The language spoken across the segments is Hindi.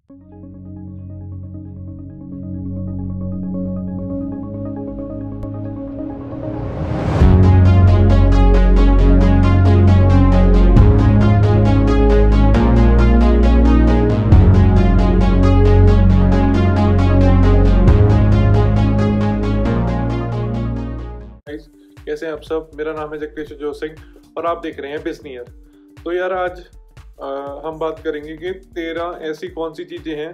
कैसे हैं आप सब। मेरा नाम है जगदीश जोशी और आप देख रहे हैं बिजनियर। तो यार आज हम बात करेंगे कि 13 ऐसी कौन सी चीज़ें हैं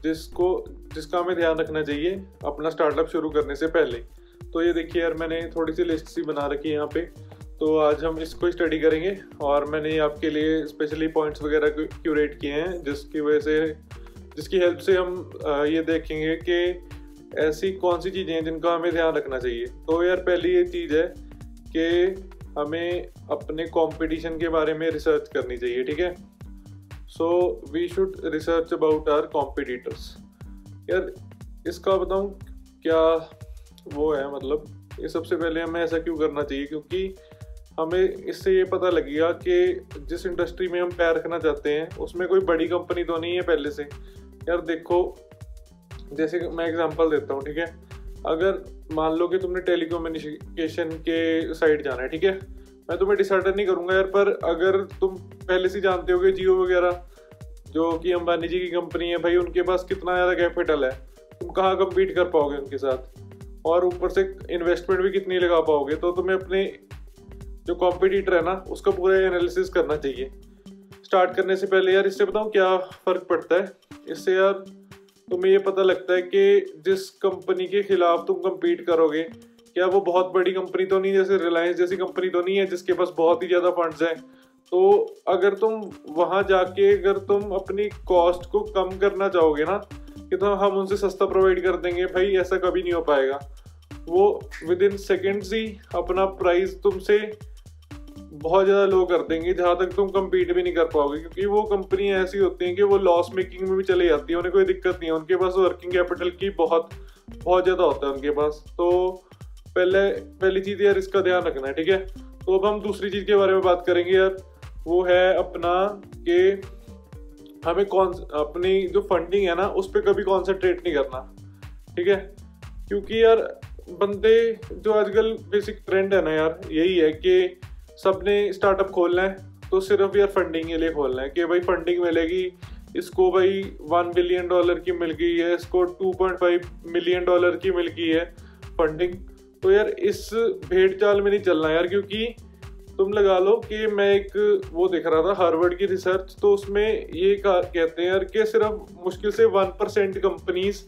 जिसका हमें ध्यान रखना चाहिए अपना स्टार्टअप शुरू करने से पहले। तो ये देखिए यार, मैंने थोड़ी सी लिस्ट सी बना रखी है यहाँ पे। तो आज हम इसको स्टडी करेंगे और मैंने आपके लिए स्पेशली पॉइंट्स वगैरह क्यूरेट किए हैं जिसकी हेल्प से हम ये देखेंगे कि ऐसी कौन सी चीज़ें हैं जिनका हमें ध्यान रखना चाहिए। तो यार पहली ये चीज़ है कि हमें अपने कंपटीशन के बारे में रिसर्च करनी चाहिए, ठीक है। So we should research about our competitors. यार इसका बताऊं क्या वो है, मतलब ये सबसे पहले हमें ऐसा क्यों करना चाहिए, क्योंकि हमें इससे ये पता लगेगा कि जिस इंडस्ट्री में हम पैर रखना चाहते हैं उसमें कोई बड़ी कंपनी तो नहीं है पहले से। यार देखो, जैसे मैं एग्जांपल देता हूँ, ठीक है। अगर मान लो कि तुमने टेलीकम्युनिकेशन के साइड जाना है, ठीक है। मैं तुम्हें डिसाइड नहीं करूँगा यार, पर अगर तुम पहले से जानते हो कि जियो वगैरह जो कि अंबानी जी की कंपनी है, भाई उनके पास कितना ज़्यादा कैपिटल है, तुम कहाँ कम्पीट कर पाओगे उनके साथ, और ऊपर से इन्वेस्टमेंट भी कितनी लगा पाओगे। तो तुम्हें अपने जो कॉम्पिटिटर है ना उसका पूरा एनालिसिस करना चाहिए स्टार्ट करने से पहले। यार इससे बताऊँ क्या फ़र्क पड़ता है, इससे यार तुम्हें ये पता लगता है कि जिस कंपनी के खिलाफ तुम compete करोगे क्या वो बहुत बड़ी कंपनी तो नहीं, जैसे रिलायंस जैसी कंपनी तो नहीं है जिसके पास बहुत ही ज़्यादा फंड्स हैं। तो अगर तुम वहाँ जाके अगर तुम अपनी कॉस्ट को कम करना चाहोगे ना कि तो हम उनसे सस्ता प्रोवाइड कर देंगे, भाई ऐसा कभी नहीं हो पाएगा। वो विद इन सेकेंड्स ही अपना प्राइस तुमसे बहुत ज़्यादा लो कर देंगे, जहाँ तक तुम compete भी नहीं कर पाओगे, क्योंकि वो कंपनियाँ ऐसी होती हैं कि वो लॉस मेकिंग में भी चली जाती है, उन्हें कोई दिक्कत नहीं है, उनके पास वर्किंग कैपिटल की बहुत ज़्यादा होता है उनके पास। तो पहली चीज़ यार इसका ध्यान रखना है, ठीक है। तो अब हम दूसरी चीज़ के बारे में बात करेंगे यार, वो है अपना कि हमें अपनी जो फंडिंग है ना उस पर कभी कॉन्सेंट्रेट नहीं करना, ठीक है। क्योंकि यार बंदे जो आजकल बेसिक ट्रेंड है ना यार, यही है कि सबने स्टार्टअप खोलना है तो सिर्फ यार फंडिंग के लिए खोलना है कि भाई फंडिंग मिलेगी इसको, भाई $1 बिलियन की मिल गई है, इसको $2.5 मिलियन की मिल गई है फंडिंग। तो यार इस भेड़ चाल में नहीं चलना यार, क्योंकि तुम लगा लो कि मैं एक वो देख रहा था हार्वर्ड की रिसर्च, तो उसमें ये कहते हैं यार कि सिर्फ मुश्किल से 1% कंपनीज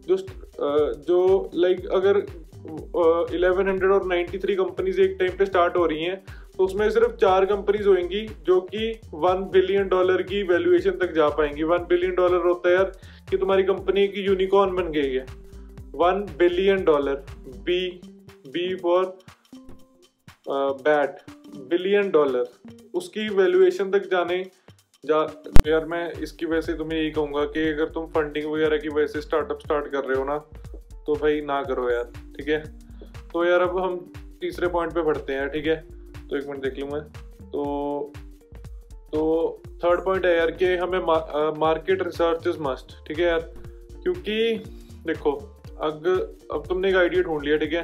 जो लाइक अगर 1100 और 93 कंपनीज एक टाइम पे स्टार्ट हो रही हैं, तो उसमें सिर्फ 4 कंपनीज होंगी जो कि $1 बिलियन की वैल्यूएशन तक जा पाएंगी। $1 बिलियन होता है यार कि तुम्हारी कंपनी की यूनिकॉर्न बन गई है। $1 billion, B for bat, billion dollar, उसकी वैल्यूएशन तक यार मैं इसकी वजह से तुम्हें यही कहूँगा कि अगर तुम फंडिंग वगैरह की वजह से स्टार्टअप स्टार्ट कर रहे हो ना, तो भाई ना करो यार, ठीक है। तो यार अब हम तीसरे पॉइंट पे बढ़ते हैं, ठीक है। तो एक मिनट देख लूँ मैं। तो थर्ड पॉइंट है यार कि हमें मार्केट रिसर्च इज मस्ट, ठीक है यार। क्योंकि देखो, अब तुमने एक आइडिया ढूंढ लिया, ठीक है।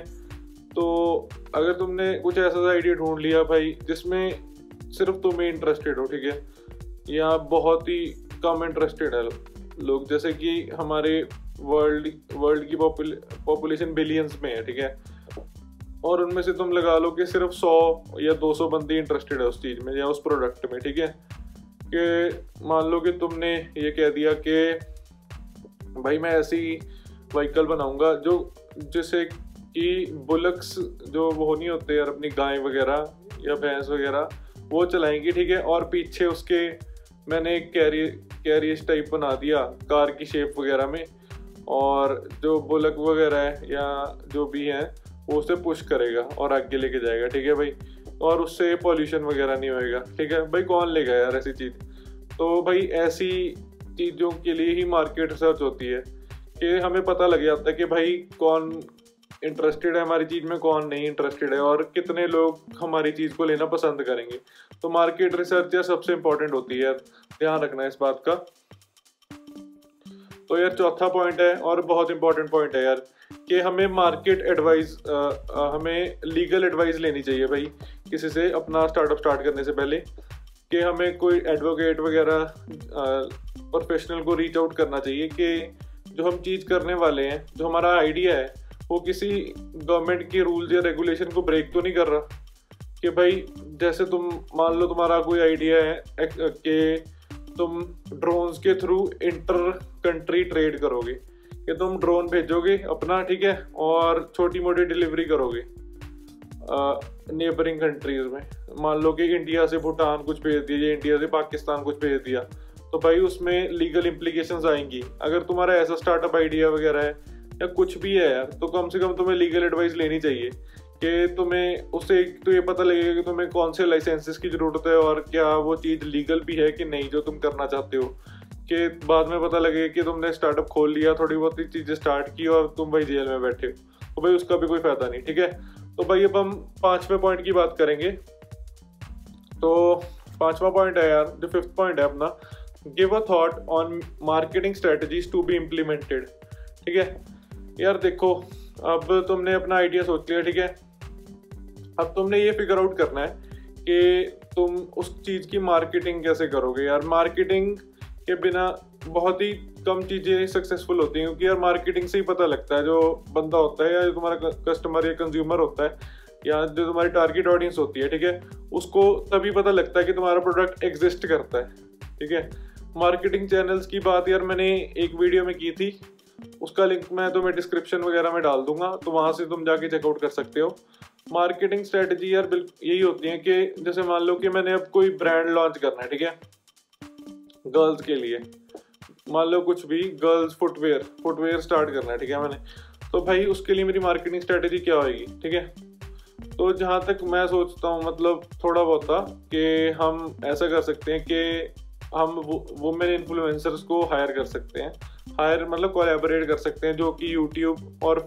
तो अगर तुमने कुछ ऐसा आइडिया ढूंढ लिया भाई जिसमें सिर्फ तुम्हें इंटरेस्टेड हो, ठीक है, या बहुत ही कम इंटरेस्टेड है लोग, जैसे कि हमारे वर्ल्ड की पॉपुलेशन बिलियंस में है, ठीक है, और उनमें से तुम लगा लो कि सिर्फ 100 या 200 बंदे इंटरेस्टेड है उस चीज़ में या उस प्रोडक्ट में, ठीक है। कि मान लो कि तुमने ये कह दिया कि भाई मैं ऐसी व्हीकल बनाऊंगा जैसे कि बुलक्स जो वो नहीं होते यार, अपनी गाय वगैरह या भैंस वगैरह वो चलाएंगी, ठीक है, और पीछे उसके मैंने एक कैरियस टाइप बना दिया कार की शेप वगैरह में, और जो बुलक वगैरह है या जो भी है वो उसे पुश करेगा और आगे लेके जाएगा, ठीक है भाई, और उससे पॉल्यूशन वगैरह नहीं होएगा, ठीक है भाई। कौन लेगा यार ऐसी चीज़। तो भाई ऐसी चीज़ों के लिए ही मार्केट रिसर्च होती है कि हमें पता लग जाता है कि भाई कौन इंटरेस्टेड है हमारी चीज़ में, कौन नहीं इंटरेस्टेड है, और कितने लोग हमारी चीज़ को लेना पसंद करेंगे। तो मार्केट रिसर्च यार सबसे इम्पोर्टेंट होती है यार, ध्यान रखना है इस बात का। तो यार चौथा पॉइंट है और बहुत इंपॉर्टेंट पॉइंट है यार, कि हमें मार्केट एडवाइस, हमें लीगल एडवाइस लेनी चाहिए भाई किसी से अपना स्टार्टअप स्टार्ट करने से पहले, कि हमें कोई एडवोकेट वगैरह प्रोफेशनल को रीच आउट करना चाहिए कि जो हम चीज़ करने वाले हैं, जो हमारा आइडिया है, वो किसी गवर्नमेंट के रूल्स या रेगुलेशन को ब्रेक तो नहीं कर रहा। कि भाई जैसे तुम मान लो तुम्हारा कोई आइडिया है कि तुम ड्रोन्स के थ्रू इंटर कंट्री ट्रेड करोगे, कि तुम ड्रोन भेजोगे अपना, ठीक है, और छोटी मोटी डिलीवरी करोगे नेबरिंग कंट्रीज में। मान लो कि इंडिया से भूटान कुछ भेज दिया या इंडिया से पाकिस्तान कुछ भेज दिया, तो भाई उसमें लीगल इम्प्लीकेशंस आएंगी। अगर तुम्हारा ऐसा स्टार्टअप आइडिया वगैरह है या कुछ भी है यार, तो कम से कम तुम्हें लीगल एडवाइस लेनी चाहिए कि तुम्हें उससे तो ये पता लगेगा कि तुम्हें कौन से लाइसेंसेस की ज़रूरत है और क्या वो चीज़ लीगल भी है कि नहीं जो तुम करना चाहते हो। कि बाद में पता लगे कि तुमने स्टार्टअप खोल लिया, थोड़ी बहुत चीज़ें स्टार्ट की और तुम भाई जेल में बैठे हो, तो भाई उसका भी कोई फ़ायदा नहीं। ठीक है, तो भाई अब हम 5वें पॉइंट की बात करेंगे। तो 5वां पॉइंट है यार, जो 5th पॉइंट है अपना, give a thought on marketing strategies to be implemented. ठीक है यार, देखो अब तुमने अपना आइडिया सोच लिया, ठीक है, अब तुमने ये फिगर आउट करना है कि तुम उस चीज़ की मार्केटिंग कैसे करोगे। यार मार्केटिंग के बिना बहुत ही कम चीज़ें सक्सेसफुल होती हैं, क्योंकि यार मार्केटिंग से ही पता लगता है जो बंदा होता है या जो तुम्हारा कस्टमर या कंज्यूमर होता है या जो तुम्हारी टारगेट ऑडियंस होती है, ठीक है, उसको तभी पता लगता है कि तुम्हारा प्रोडक्ट एग्जिस्ट करता है। ठीक है, मार्केटिंग चैनल्स की बात यार मैंने एक वीडियो में की थी, उसका लिंक मैं तुम्हें डिस्क्रिप्शन वगैरह में डाल दूंगा, तो वहाँ से तुम जाके चेकआउट कर सकते हो। मार्केटिंग स्ट्रेटजी यार बिल्कुल यही होती है कि जैसे मान लो कि मैंने अब कोई ब्रांड लॉन्च करना है, ठीक है, गर्ल्स के लिए, मान लो कुछ भी गर्ल्स फुटवेयर स्टार्ट करना है, ठीक है मैंने, तो भाई उसके लिए मेरी मार्केटिंग स्ट्रेटजी क्या होगी। ठीक है, तो जहाँ तक मैं सोचता हूँ, मतलब थोड़ा बहुत था कि हम ऐसा कर सकते हैं कि हम वुमेन इन्फ्लुएंसर्स को हायर कर सकते हैं, हायर मतलब कोलैबोरेट कर सकते हैं, जो कि यूट्यूब और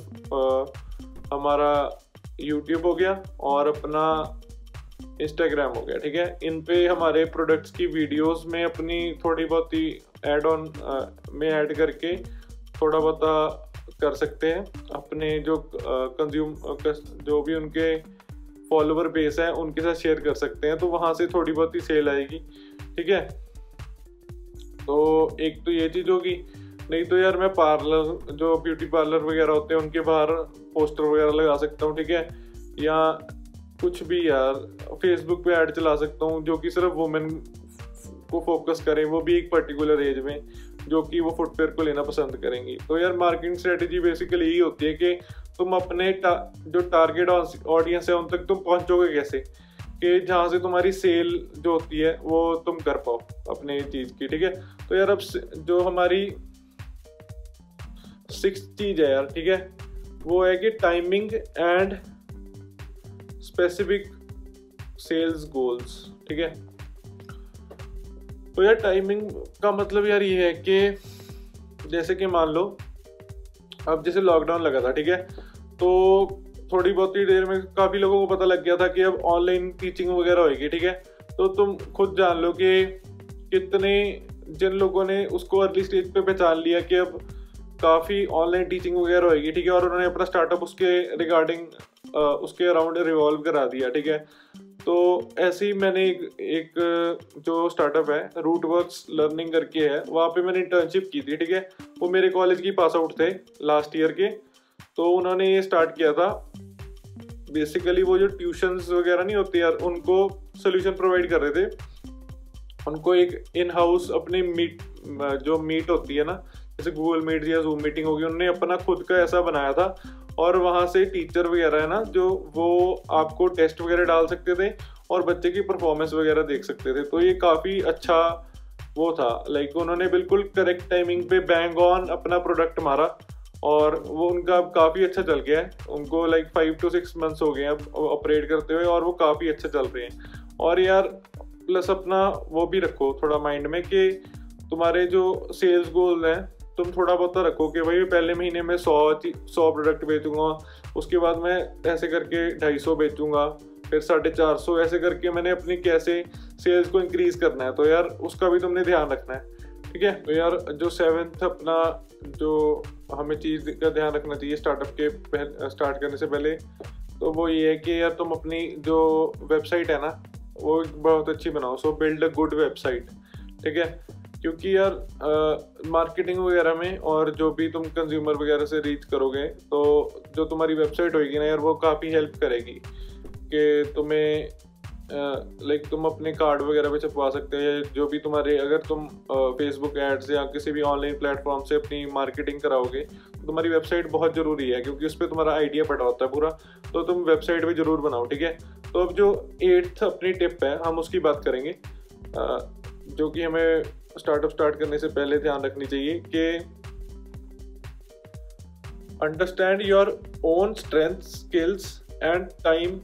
हमारा यूट्यूब हो गया और अपना इंस्टाग्राम हो गया। ठीक है, इन पे हमारे प्रोडक्ट्स की वीडियोस में अपनी थोड़ी बहुत ही ऐड ऑन में ऐड करके थोड़ा बहुत कर सकते हैं, अपने जो जो भी उनके फॉलोवर बेस है उनके साथ शेयर कर सकते हैं, तो वहाँ से थोड़ी बहुत ही सेल आएगी। ठीक है, तो एक तो ये चीज़ होगी। नहीं तो यार मैं पार्लर, जो ब्यूटी पार्लर वगैरह होते हैं उनके बाहर पोस्टर वगैरह लगा सकता हूँ। ठीक है, या कुछ भी यार फेसबुक पे ऐड चला सकता हूँ जो कि सिर्फ वुमेन को फोकस करें, वो भी एक पर्टिकुलर एज में, जो कि वो फुटवेयर को लेना पसंद करेंगी। तो यार मार्केटिंग स्ट्रेटजी बेसिकली यही होती है कि तुम अपने जो टारगेट ऑडियंस है उन तक तुम पहुँचोगे कैसे, कि जहाँ से तुम्हारी सेल जो होती है वो तुम कर पाओ अपने चीज़ की। ठीक है, तो यार अब जो हमारी 6th चीज़ है यार, ठीक है, वो है कि timing and specific sales goals. ठीक है, तो यार टाइमिंग का मतलब यार ये है कि जैसे कि मान लो अब जैसे लॉकडाउन लगा था, ठीक है, तो थोड़ी बहुत ही देर में काफ़ी लोगों को पता लग गया था कि अब ऑनलाइन टीचिंग वगैरह होगी। ठीक है, तो तुम खुद जान लो कि कितने जिन लोगों ने उसको अर्ली स्टेज पे पहचान लिया कि अब काफ़ी ऑनलाइन टीचिंग वगैरह होगी। ठीक है, और उन्होंने अपना स्टार्टअप उसके रिगार्डिंग उसके अराउंड रिवॉल्व करा दिया। ठीक है, तो ऐसे ही मैंने एक जो स्टार्टअप है रूटवर्क्स लर्निंग करके है, वहाँ पे मैंने इंटर्नशिप की थी। ठीक है, वो मेरे कॉलेज की पास आउट थे लास्ट ईयर के, तो उन्होंने ये स्टार्ट किया था। बेसिकली वो जो ट्यूशन्स वगैरह नहीं होती यार, उनको सोल्यूशन प्रोवाइड कर रहे थे। उनको एक इन हाउस अपनी मीट होती है ना, जैसे गूगल मीट या जूम मीटिंग होगी, उन्होंने अपना खुद का ऐसा बनाया था, और वहाँ से टीचर वगैरह है ना, जो वो आपको टेस्ट वगैरह डाल सकते थे और बच्चे की परफॉर्मेंस वगैरह देख सकते थे। तो ये काफ़ी अच्छा वो था, लाइक उन्होंने बिल्कुल करेक्ट टाइमिंग पे बैंग ऑन अपना प्रोडक्ट मारा, और वो उनका अब काफ़ी अच्छा चल गया है। उनको लाइक 5 to 6 months हो गए हैं अब ऑपरेट करते हुए, और वो काफ़ी अच्छा चल रहे हैं। और यार प्लस अपना वो भी रखो थोड़ा माइंड में कि तुम्हारे जो सेल्स गोल हैं तुम थोड़ा बहुत रखो कि भाई पहले महीने में 100 प्रोडक्ट बेचूंगा, उसके बाद मैं ऐसे करके 250 बेचूंगा, फिर 450, ऐसे करके मैंने अपनी कैसे सेल्स को इंक्रीज़ करना है। तो यार उसका भी तुमने ध्यान रखना है। ठीक है। तो यार जो 7th अपना जो हमें चीज़ का ध्यान रखना चाहिए स्टार्टअप के स्टार्ट करने से पहले, तो वो ये है कि यार तुम अपनी जो वेबसाइट है ना वो बहुत अच्छी बनाओ। सो बिल्ड अ गुड वेबसाइट, ठीक है। क्योंकि यार मार्केटिंग वगैरह में और जो भी तुम कंज्यूमर वगैरह से रीच करोगे, तो जो तुम्हारी वेबसाइट होगी ना यार वो काफ़ी हेल्प करेगी कि तुम्हें लाइक तुम अपने कार्ड वगैरह पे छपवा सकते हैं, जो भी तुम्हारे, अगर तुम फेसबुक एड्स या किसी भी ऑनलाइन प्लेटफॉर्म से अपनी मार्केटिंग कराओगे तो तुम्हारी वेबसाइट बहुत ज़रूरी है, क्योंकि उस पर तुम्हारा आइडिया पड़ा होता है पूरा। तो तुम वेबसाइट भी ज़रूर बनाओ, ठीक है। तो अब जो 8th अपनी टिप है हम उसकी बात करेंगे, जो कि हमें स्टार्टअप स्टार्ट करने से पहले ध्यान रखनी चाहिए कि understand your own strength, skills and time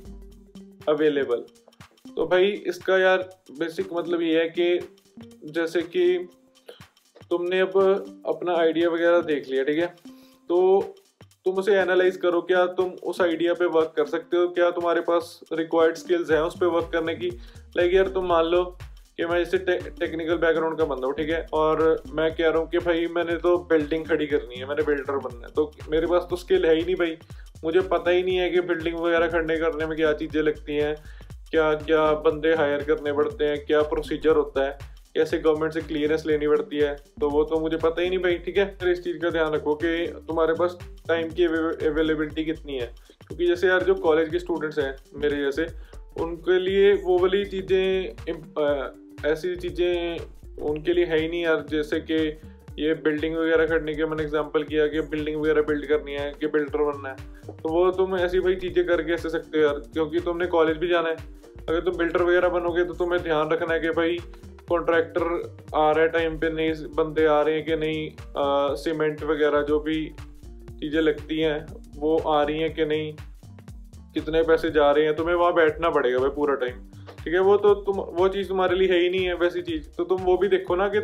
available. तो भाई इसका यार बेसिक मतलब ये है कि जैसे कि तुमने अब अपना आइडिया वगैरह देख लिया, ठीक है। तो तुम उसे एनालाइज करो, क्या तुम उस आइडिया पे वर्क कर सकते हो, क्या तुम्हारे पास रिक्वायर्ड स्किल्स हैं उस पर वर्क करने की। लाइक यार तुम मान लो कि मैं जैसे टेक्निकल बैकग्राउंड का बंदा हूँ, ठीक है, और मैं कह रहा हूँ कि भाई मैंने तो बिल्डिंग खड़ी करनी है, मैंने बिल्डर बनना है, तो मेरे पास तो स्किल है ही नहीं भाई, मुझे पता ही नहीं है कि बिल्डिंग वगैरह खड़े करने में क्या चीज़ें लगती हैं, क्या क्या बंदे हायर करने पड़ते हैं, क्या प्रोसीजर होता है, कैसे गवर्नमेंट से क्लियरेंस लेनी पड़ती है, तो वो तो मुझे पता ही नहीं भाई, ठीक है। फिर इस चीज़ का ध्यान रखो कि तुम्हारे पास टाइम की अवेलेबिलिटी कितनी है, क्योंकि जैसे यार जो कॉलेज के स्टूडेंट्स हैं मेरे जैसे, उनके लिए वो वाली चीज़ें, ऐसी चीज़ें उनके लिए है ही नहीं यार। जैसे कि ये बिल्डिंग वगैरह करने के मैंने एग्जांपल किया कि बिल्डिंग वगैरह बिल्ड करनी है, कि बिल्डर बनना है, तो वो तुम ऐसी भाई चीज़ें करके ऐसे सकते हो यार, क्योंकि तुमने कॉलेज भी जाना है। अगर तुम बिल्डर वगैरह बनोगे तो तुम्हें ध्यान रखना है कि भाई कॉन्ट्रैक्टर आ रहा है टाइम पे, नहीं बंदे आ रहे हैं कि नहीं, सीमेंट वगैरह जो भी चीज़ें लगती हैं वो आ रही हैं कि नहीं, कितने पैसे जा रहे हैं, तुम्हें वहाँ बैठना पड़ेगा भाई पूरा टाइम, ठीक है। वो तो वो चीज़ तुम्हारे लिए है ही नहीं है वैसी चीज़, तो तुम वो भी देखो ना कि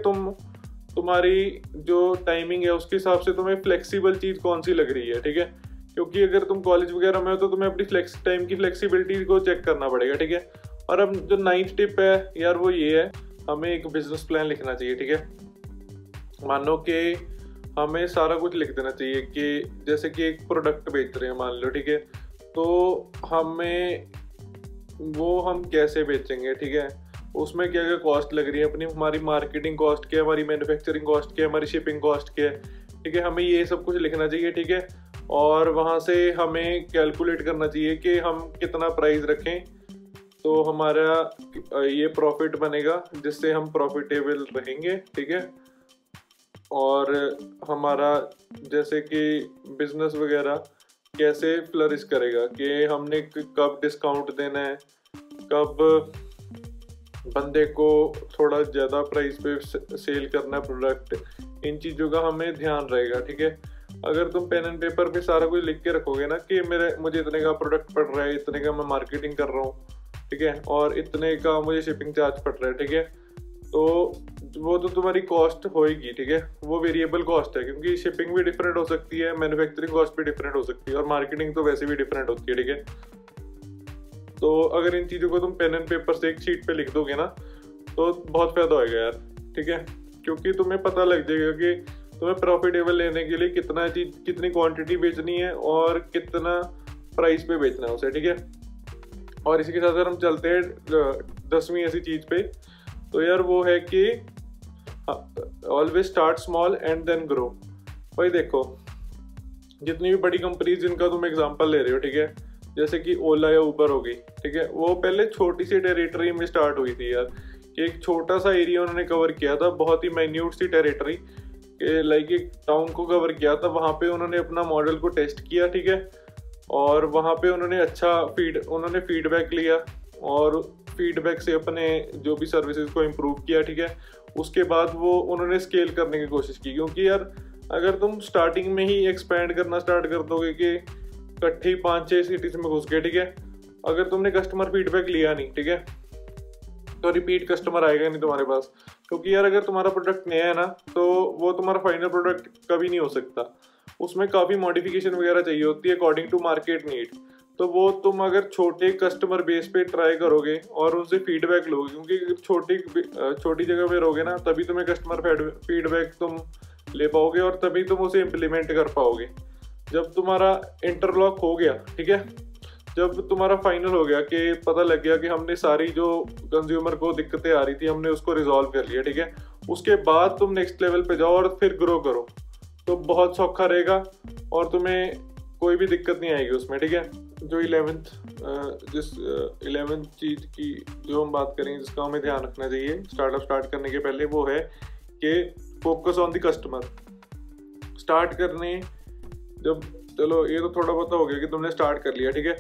तुम्हारी जो टाइमिंग है उसके हिसाब से तुम्हें फ्लेक्सिबल चीज़ कौन सी लग रही है, ठीक है। क्योंकि अगर तुम कॉलेज वगैरह में हो तो तुम्हें अपनी टाइम की फ्लेक्सिबिलिटी को चेक करना पड़ेगा, ठीक है। और अब जो 9th टिप है यार वो ये है, हमें एक बिजनेस प्लान लिखना चाहिए, ठीक है। मानो कि हमें सारा कुछ लिख देना चाहिए कि जैसे कि एक प्रोडक्ट बेच रहे हैं मान लो, ठीक है, तो हमें वो हम कैसे बेचेंगे, ठीक है, उसमें क्या क्या कॉस्ट लग रही है अपनी, हमारी मार्केटिंग कॉस्ट क्या है, हमारी मैन्युफैक्चरिंग कॉस्ट क्या है, हमारी शिपिंग कॉस्ट क्या है, ठीक है। हमें ये सब कुछ लिखना चाहिए, ठीक है। और वहाँ से हमें कैलकुलेट करना चाहिए कि हम कितना प्राइस रखें तो हमारा ये प्रॉफिट बनेगा, जिससे हम प्रॉफिटेबल रहेंगे, ठीक है। और हमारा जैसे कि बिजनेस वगैरह कैसे फ्लरिश करेगा, कि हमने कब डिस्काउंट देना है, कब बंदे को थोड़ा ज़्यादा प्राइस पे सेल करना है प्रोडक्ट, इन चीज़ों का हमें ध्यान रहेगा, ठीक है। अगर तुम पेन एंड पेपर पे सारा कुछ लिख के रखोगे ना कि मुझे इतने का प्रोडक्ट पड़ रहा है, इतने का मैं मार्केटिंग कर रहा हूँ, ठीक है, और इतने का मुझे शिपिंग चार्ज पड़ रहा है, ठीक है, तो वो तो तुम्हारी कॉस्ट होएगी, ठीक है। वो वेरिएबल कॉस्ट है, क्योंकि शिपिंग भी डिफरेंट हो सकती है, मैन्युफैक्चरिंग कॉस्ट भी डिफरेंट हो सकती है, और मार्केटिंग तो वैसे भी डिफरेंट होती है, ठीक है। तो अगर इन चीज़ों को तुम पेन एंड पेपर से एक शीट पे लिख दोगे ना तो बहुत फ़ायदा होएगा यार, ठीक है। क्योंकि तुम्हें पता लग जाएगा कि तुम्हें प्रॉफिटेबल लेने के लिए कितनी क्वांटिटी बेचनी है और कितना प्राइस पे बेचना है उसे, ठीक है। और इसी के साथ अगर हम चलते हैं 10वीं ऐसी चीज़ पे, तो यार वो है कि always start small and then grow. भाई देखो जितनी भी बड़ी कंपनीज जिनका तुम एग्जांपल ले रहे हो, ठीक है, जैसे कि ओला या उबर हो गई, ठीक है, वो पहले छोटी सी टेरिटरी में स्टार्ट हुई थी यार, कि एक छोटा सा एरिया उन्होंने कवर किया था, बहुत ही माइन्यूट सी टेरिटरी के, लाइक एक टाउन को कवर किया था। वहाँ पे उन्होंने अपना मॉडल को टेस्ट किया, ठीक है, और वहाँ पे उन्होंने उन्होंने फीडबैक लिया और फीडबैक से अपने जो भी सर्विसेज को इम्प्रूव किया, ठीक है। उसके बाद वो उन्होंने स्केल करने की कोशिश की, क्योंकि यार अगर तुम स्टार्टिंग में ही एक्सपैंड करना स्टार्ट कर दोगे कि इकट्ठी 5-6 सिटीज में घुस गए, ठीक है, अगर तुमने कस्टमर फीडबैक लिया नहीं, ठीक है, तो रिपीट कस्टमर आएगा नहीं तुम्हारे पास। क्योंकि यार अगर तुम्हारा प्रोडक्ट नया है ना तो वो तुम्हारा फाइनल प्रोडक्ट कभी नहीं हो सकता, उसमें काफ़ी मॉडिफिकेशन वगैरह चाहिए होती है अकॉर्डिंग टू मार्केट नीड। तो वो तुम अगर छोटे कस्टमर बेस पे ट्राई करोगे और उनसे फीडबैक लोगे, क्योंकि अगर छोटी जगह पे रहोगे ना, तभी तुम्हें कस्टमर फीडबैक तुम ले पाओगे और तभी तुम उसे इम्प्लीमेंट कर पाओगे। जब तुम्हारा इंटरलॉक हो गया, ठीक है, जब तुम्हारा फाइनल हो गया कि पता लग गया कि हमने सारी जो कंज्यूमर को दिक्कतें आ रही थी हमने उसको रिजॉल्व कर लिया, ठीक है, उसके बाद तुम नेक्स्ट लेवल पे जाओ और फिर ग्रो करो, तो बहुत सौखा रहेगा और तुम्हें कोई भी दिक्कत नहीं आएगी उसमें, ठीक है। जो 11th चीज़ की जो हम बात करेंगे, जिसका हमें ध्यान रखना चाहिए स्टार्टअप स्टार्ट करने के पहले, वो है कि focus on the customer. Start करने जब, चलो ये तो थोड़ा बहुत हो गया कि तुमने स्टार्ट कर लिया, ठीक है,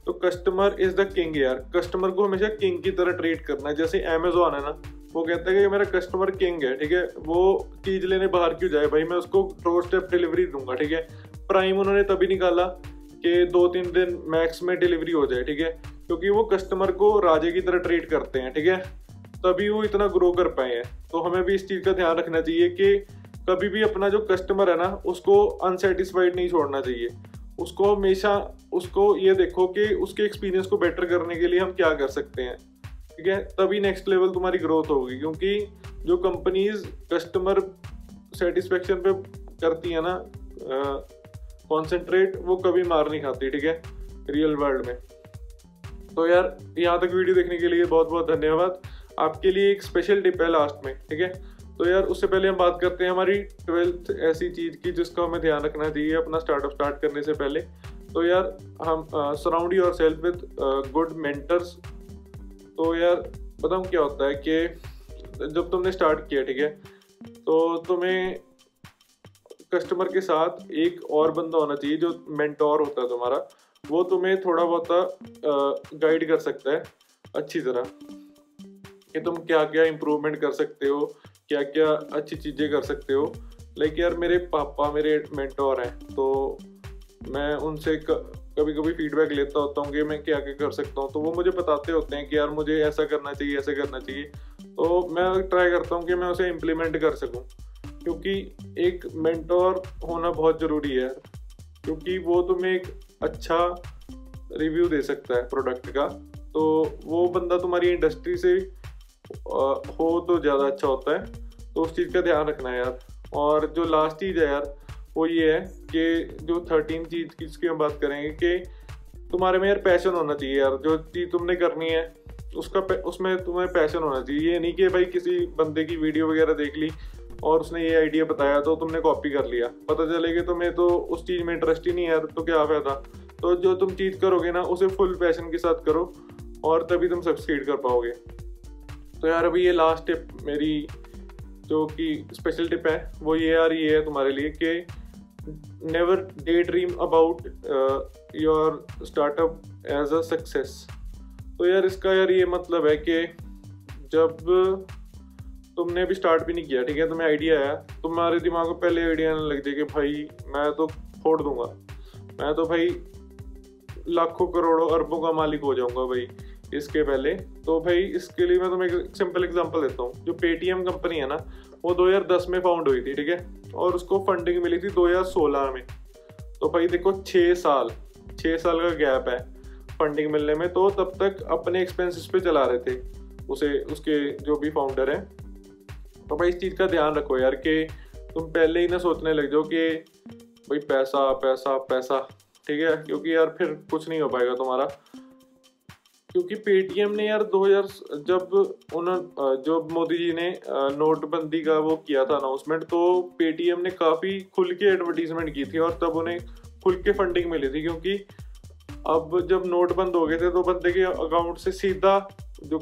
तो कस्टमर इज द किंग यार। कस्टमर को हमेशा किंग की तरह ट्रीट करना है। जैसे अमेजोन है ना, वो कहता है कि मेरा कस्टमर किंग है, ठीक है, वो चीज़ लेने बाहर क्यों जाए भाई, मैं उसको डोर स्टेप डिलीवरी दूंगा, ठीक है। प्राइम उन्होंने तभी निकाला कि 2-3 दिन मैक्स में डिलीवरी हो जाए, ठीक है, क्योंकि वो कस्टमर को राजे की तरह ट्रीट करते हैं, ठीक है, तभी वो इतना ग्रो कर पाए हैं। तो हमें भी इस चीज़ का ध्यान रखना चाहिए कि कभी भी अपना जो कस्टमर है ना, उसको अनसेटिस्फाइड नहीं छोड़ना चाहिए। उसको हमेशा उसको ये देखो कि उसके एक्सपीरियंस को बेटर करने के लिए हम क्या कर सकते हैं, ठीक है, तभी नेक्स्ट लेवल तुम्हारी ग्रोथ होगी। क्योंकि जो कंपनीज कस्टमर सेटिस्फेक्शन पे करती है ना कॉन्सेंट्रेट, वो कभी मार नहीं खाती, ठीक है, रियल वर्ल्ड में। तो यार यहाँ तक वीडियो देखने के लिए बहुत बहुत धन्यवाद। आपके लिए एक स्पेशल टिप है लास्ट में, ठीक है। तो यार उससे पहले हम बात करते हैं हमारी 12th ऐसी चीज़ की जिसका हमें ध्यान रखना चाहिए अपना स्टार्टअप स्टार्ट करने से पहले। तो यार हम surround your self with good mentors. तो यार बताऊँ क्या होता है कि जब तुमने स्टार्ट किया, ठीक है, तो तुम्हें कस्टमर के साथ एक और बंदा होना चाहिए जो मेंटोर होता है तुम्हारा, वो तुम्हें थोड़ा बहुत गाइड कर सकता है अच्छी तरह कि तुम क्या क्या इम्प्रूवमेंट कर सकते हो, क्या क्या अच्छी चीज़ें कर सकते हो। लाइक यार मेरे पापा मेरे मेंटोर हैं, तो मैं उनसे कभी कभी फीडबैक लेता होता हूँ कि मैं क्या क्या कर सकता हूँ, तो वो मुझे बताते होते हैं कि यार मुझे ऐसा करना चाहिए, ऐसा करना चाहिए, तो मैं ट्राई करता हूँ कि मैं उसे इम्प्लीमेंट कर सकूँ। क्योंकि एक मेंटोर होना बहुत ज़रूरी है, क्योंकि वो तुम्हें एक अच्छा रिव्यू दे सकता है प्रोडक्ट का, तो वो बंदा तुम्हारी इंडस्ट्री से हो तो ज़्यादा अच्छा होता है। तो उस चीज़ का ध्यान रखना है यार। और जो लास्ट चीज़ है यार वो ये है कि जो 13 चीज़ जिसकी हम बात करेंगे कि तुम्हारे में यार पैशन होना चाहिए यार। जो चीज़ तुमने करनी है उसमें तुम्हें पैशन होना चाहिए। ये नहीं कि भाई किसी बंदे की वीडियो वगैरह देख ली और उसने ये आइडिया बताया तो तुमने कॉपी कर लिया, पता चले कि तुम्हें तो उस चीज़ में इंटरेस्ट ही नहीं है यार, तो क्या फायदा। तो जो तुम चीज़ करोगे ना उसे फुल पैशन के साथ करो और तभी तुम सक्सीड कर पाओगे। तो यार अभी ये लास्ट टिप मेरी जो कि स्पेशल टिप है वो ये यार ये है तुम्हारे लिए कि never daydream about your startup as a success. तो यार इसका यार ये मतलब है कि जब तुमने अभी स्टार्ट भी नहीं किया, ठीक है, तुम्हें आइडिया आया, तुम्हारे दिमाग में पहले आइडिया आने लग जाए कि भाई मैं तो फोड़ दूंगा, मैं तो भाई लाखों करोड़ों अरबों का मालिक हो जाऊंगा भाई इसके पहले। तो भाई इसके लिए मैं तुम्हें एक सिंपल एग्जांपल देता हूँ। जो पेटीएम कंपनी है ना वो 2010 में फाउंड हुई थी, ठीक है, और उसको फंडिंग मिली थी 2016 में। तो भाई देखो 6 साल का गैप है फंडिंग मिलने में। तो तब तक अपने एक्सपेंसेस पे चला रहे थे उसके जो भी फाउंडर हैं। तो भाई इस चीज़ का ध्यान रखो यार कि तुम पहले ही ना सोचने लग जाओ कि भाई पैसा पैसा पैसा, ठीक है, क्योंकि यार फिर कुछ नहीं हो पाएगा तुम्हारा। क्योंकि पेटीएम ने यार 2000 जब मोदी जी ने नोटबंदी का वो किया था अनाउंसमेंट, तो पेटीएम ने काफ़ी खुल के एडवर्टीजमेंट की थी और तब उन्हें खुल के फंडिंग मिली थी। क्योंकि अब जब नोट बंद हो गए थे तो बंदे के अकाउंट से सीधा जो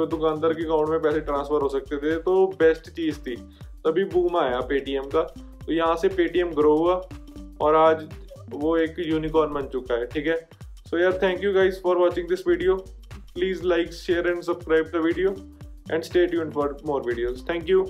दुकानदार के अकाउंट में पैसे ट्रांसफ़र हो सकते थे, तो बेस्ट चीज़ थी, तभी बूम आया पेटीएम का। तो यहाँ से पेटीएम ग्रो हुआ और आज वो एक यूनिकॉर्न बन चुका है, ठीक है। So yeah, thank you guys for watching this video. Please like, share and subscribe the video and stay tuned for more videos. Thank you.